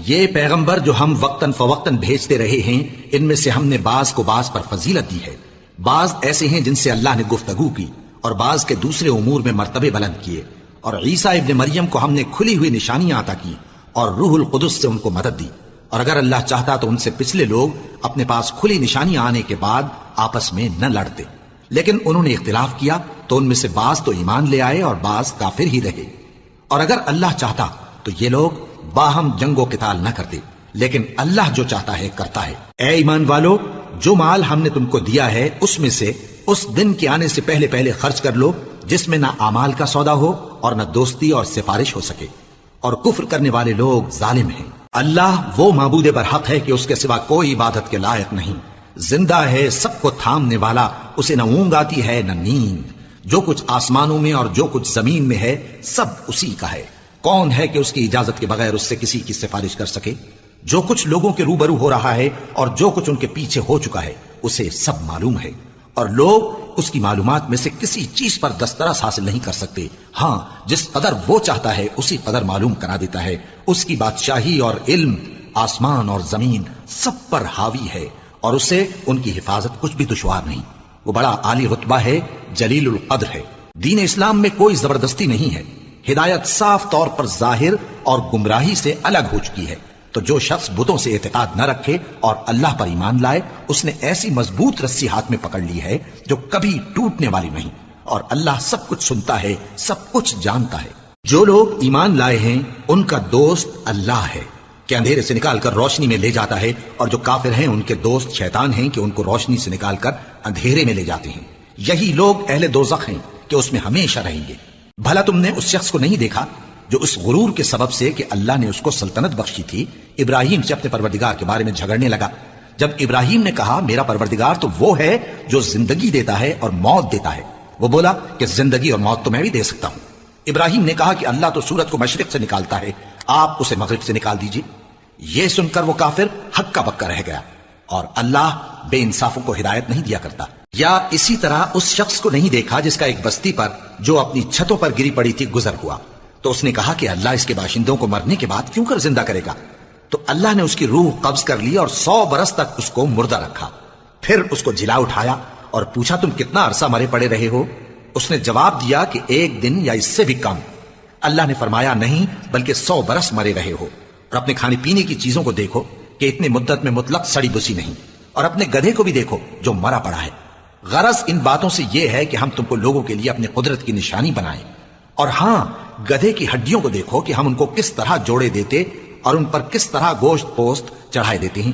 یہ پیغمبر جو ہم وقتاً فوقتاً بھیجتے رہے ہیں، ان میں سے ہم نے بعض کو بعض پر فضیلت دی ہے، بعض ایسے ہیں جن سے اللہ نے گفتگو کی اور بعض کے دوسرے امور میں مرتبے بلند کیے، اور عیسیٰ ابن مریم کو ہم نے کھلی ہوئی نشانیاں عطا کی اور روح القدس سے ان کو مدد دی، اور اگر اللہ چاہتا تو ان سے پچھلے لوگ اپنے پاس کھلی نشانیاں آنے کے بعد آپس میں نہ لڑتے، لیکن انہوں نے اختلاف کیا تو ان میں سے بعض تو ایمان لے آئے اور بعض کافر ہی رہے، اور اگر اللہ چاہتا تو یہ لوگ باہم جنگ و قتال نہ کرتے، لیکن اللہ جو چاہتا ہے کرتا ہے۔ اے ایمان والو، جو مال ہم نے تم کو دیا ہے اس میں سے اس دن کے آنے سے پہلے پہلے خرچ کر لو جس میں نہ اعمال کا سودا ہو اور نہ دوستی اور سفارش ہو سکے، اور کفر کرنے والے لوگ ظالم ہیں۔ اللہ وہ معبود برحق ہے کہ اس کے سوا کوئی عبادت کے لائق نہیں، زندہ ہے، سب کو تھامنے والا، اسے نہ اونگ آتی ہے نہ نیند، جو کچھ آسمانوں میں اور جو کچھ زمین میں ہے سب اسی کا ہے۔ کون ہے کہ اس کی اجازت کے بغیر اس سے کسی کی سفارش کر سکے؟ جو کچھ لوگوں کے روبرو ہو رہا ہے اور جو کچھ ان کے پیچھے ہو چکا ہے اسے سب معلوم ہے، اور لوگ اس کی معلومات میں سے کسی چیز پر دسترس حاصل نہیں کر سکتے، ہاں جس قدر وہ چاہتا ہے اسی قدر معلوم کرا دیتا ہے۔ اس کی بادشاہی اور علم آسمان اور زمین سب پر حاوی ہے، اور اسے ان کی حفاظت کچھ بھی دشوار نہیں۔ وہ بڑا عالی رتبہ ہے، جلیل القدر ہے۔ دین اسلام میں کوئی زبردستی نہیں ہے، ہدایت صاف طور پر ظاہر اور گمراہی سے الگ ہو چکی ہے، تو جو شخص بتوں سے اعتقاد نہ رکھے اور اللہ پر ایمان لائے اس نے ایسی مضبوط رسی ہاتھ میں پکڑ لی ہے جو کبھی ٹوٹنے والی نہیں، اور اللہ سب کچھ سنتا ہے، سب کچھ جانتا ہے۔ جو لوگ ایمان لائے ہیں ان کا دوست اللہ ہے کہ اندھیرے سے نکال کر روشنی میں لے جاتا ہے، اور جو کافر ہیں ان کے دوست شیطان ہیں کہ ان کو روشنی سے نکال کر اندھیرے میں لے جاتے ہیں۔ یہی لوگ اہل دوزخ ہیں کہ اس میں ہمیشہ رہیں گے۔ بھلا تم نے اس شخص کو نہیں دیکھا جو اس غرور کے سبب سے کہ اللہ نے اس کو سلطنت بخشی تھی ابراہیم سے اپنے پروردگار کے بارے میں جھگڑنے لگا؟ جب ابراہیم نے کہا میرا پروردگار تو وہ ہے جو زندگی دیتا ہے اور موت دیتا ہے، وہ بولا کہ زندگی اور موت تو میں بھی دے سکتا ہوں۔ ابراہیم نے کہا کہ اللہ تو سورج کو مشرق سے نکالتا ہے، آپ اسے مغرب سے نکال دیجیے۔ یہ سن کر وہ کافر ہکا بکا رہ گیا، اور اللہ بے انصافوں کو ہدایت نہیں دیا کرتا۔ یا اسی طرح اس شخص کو نہیں دیکھا جس کا ایک بستی پر جو اپنی چھتوں پر گری پڑی تھی گزر ہوا، تو اس نے کہا کہ اللہ اس کے باشندوں کو مرنے کے بعد کیوں کر زندہ کرے گا؟ تو اللہ نے اس کی روح قبض کر لی اور 100 برس تک اس کو مردہ رکھا، پھر اس کو جلا اٹھایا اور پوچھا تم کتنا عرصہ مرے پڑے رہے ہو؟ اس نے جواب دیا کہ 1 دن یا اس سے بھی کم۔ اللہ نے فرمایا نہیں بلکہ 100 برس مرے رہے ہو، اور اپنے کھانے پینے کی چیزوں کو دیکھو کہ اتنی مدت میں مطلق سڑی بسی نہیں، اور اپنے گدھے کو بھی دیکھو جو مرا پڑا ہے۔ غرض ان باتوں سے یہ ہے کہ ہم تم کو لوگوں کے لیے اپنی قدرت کی نشانی بنائیں، اور ہاں گدھے کی ہڈیوں کو دیکھو کہ ہم ان کو کس طرح جوڑے دیتے اور ان پر کس طرح گوشت پوست چڑھائے دیتے ہیں۔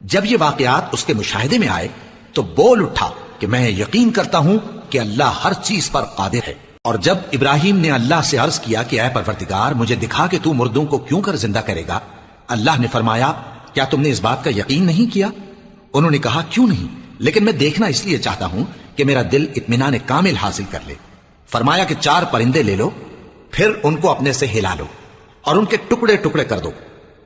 جب یہ واقعات اس کے مشاہدے میں آئے تو بول اٹھا کہ میں یقین کرتا ہوں کہ اللہ ہر چیز پر قادر ہے۔ اور جب ابراہیم نے اللہ سے عرض کیا کہ اے پروردگار مجھے دکھا کہ تو مردوں کو کیوں کر زندہ کرے گا، اللہ نے فرمایا کیا تم نے اس بات کا یقین نہیں کیا؟ انہوں نے کہا کیوں نہیں، لیکن میں دیکھنا اس لیے چاہتا ہوں کہ میرا دل اطمینان کامل حاصل کر لے۔ فرمایا کہ 4 پرندے لے لو، پھر ان کو اپنے سے ہلا لو اور ان کے ٹکڑے ٹکڑے کر دو،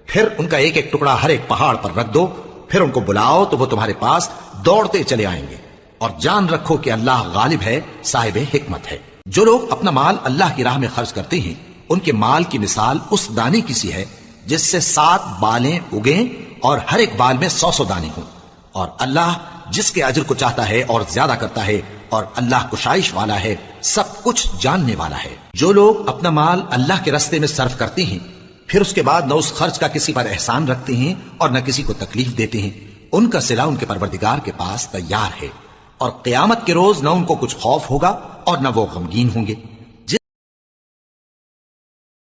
پھر ان کا ایک ایک ٹکڑا ہر ایک پہاڑ پر رکھ دو، پھر ان کو بلاؤ تو وہ تمہارے پاس دوڑتے چلے آئیں گے، اور جان رکھو کہ اللہ غالب ہے، صاحب حکمت ہے۔ جو لوگ اپنا مال اللہ کی راہ میں خرچ کرتے ہیں ان کے مال کی مثال اس دانے کی سی ہے جس سے 7 بالیں اگیں اور ہر ایک بال میں 100 دانے ہوں، اور اللہ جس کے اجر کو چاہتا ہے اور زیادہ کرتا ہے، اور اللہ کشائش والا ہے، سب کچھ جاننے والا ہے۔ جو لوگ اپنا مال اللہ کے راستے میں صرف کرتے ہیں پھر اس کے بعد نہ اس خرچ کا کسی پر احسان رکھتے ہیں اور نہ کسی کو تکلیف دیتے ہیں، ان کا صلہ ان کے پروردگار کے پاس تیار ہے، اور قیامت کے روز نہ ان کو کچھ خوف ہوگا اور نہ وہ غمگین ہوں گے۔